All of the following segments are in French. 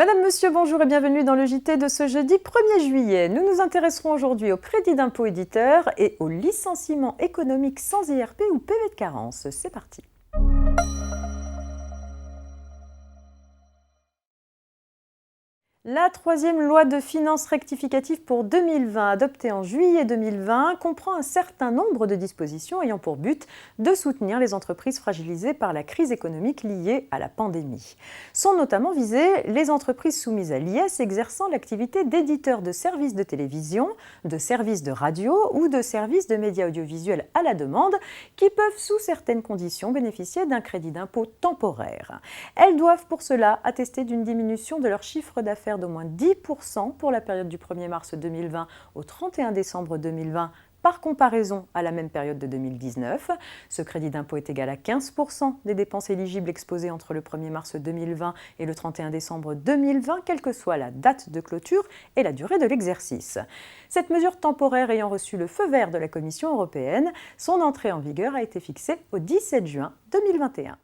Madame, Monsieur, bonjour et bienvenue dans le JT de ce jeudi 1er juillet. Nous nous intéresserons aujourd'hui au crédit d'impôt éditeur et au licenciement économique sans IRP ou PV de carence. C'est parti. La troisième loi de finances rectificative pour 2020, adoptée en juillet 2020, comprend un certain nombre de dispositions ayant pour but de soutenir les entreprises fragilisées par la crise économique liée à la pandémie. Sont notamment visées les entreprises soumises à l'IS exerçant l'activité d'éditeur de services de télévision, de services de radio ou de services de médias audiovisuels à la demande qui peuvent sous certaines conditions bénéficier d'un crédit d'impôt temporaire. Elles doivent pour cela attester d'une diminution de leur chiffre d'affaires d'au moins 10% pour la période du 1er mars 2020 au 31 décembre 2020 par comparaison à la même période de 2019. Ce crédit d'impôt est égal à 15% des dépenses éligibles exposées entre le 1er mars 2020 et le 31 décembre 2020, quelle que soit la date de clôture et la durée de l'exercice. Cette mesure temporaire ayant reçu le feu vert de la Commission européenne, son entrée en vigueur a été fixée au 17 juin 2021.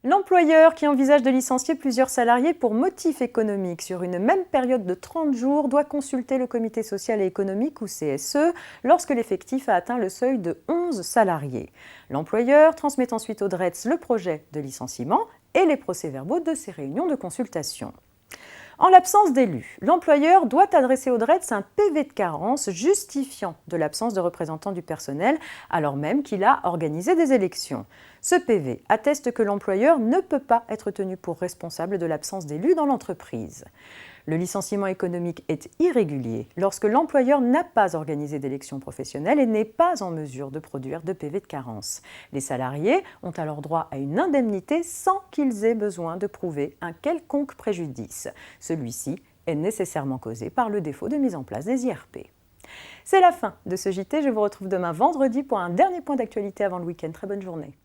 L'employeur qui envisage de licencier plusieurs salariés pour motif économique sur une même période de 30 jours doit consulter le comité social et économique ou CSE lorsque l'effectif a atteint le seuil de 11 salariés. L'employeur transmet ensuite au DRETS le projet de licenciement et les procès-verbaux de ces réunions de consultation. En l'absence d'élu, l'employeur doit adresser au DRETS un PV de carence justifiant de l'absence de représentant du personnel alors même qu'il a organisé des élections. Ce PV atteste que l'employeur ne peut pas être tenu pour responsable de l'absence d'élu dans l'entreprise. Le licenciement économique est irrégulier lorsque l'employeur n'a pas organisé d'élection professionnelle et n'est pas en mesure de produire de PV de carence. Les salariés ont alors droit à une indemnité sans qu'ils aient besoin de prouver un quelconque préjudice. Celui-ci est nécessairement causé par le défaut de mise en place des IRP. C'est la fin de ce JT. Je vous retrouve demain vendredi pour un dernier point d'actualité avant le week-end. Très bonne journée.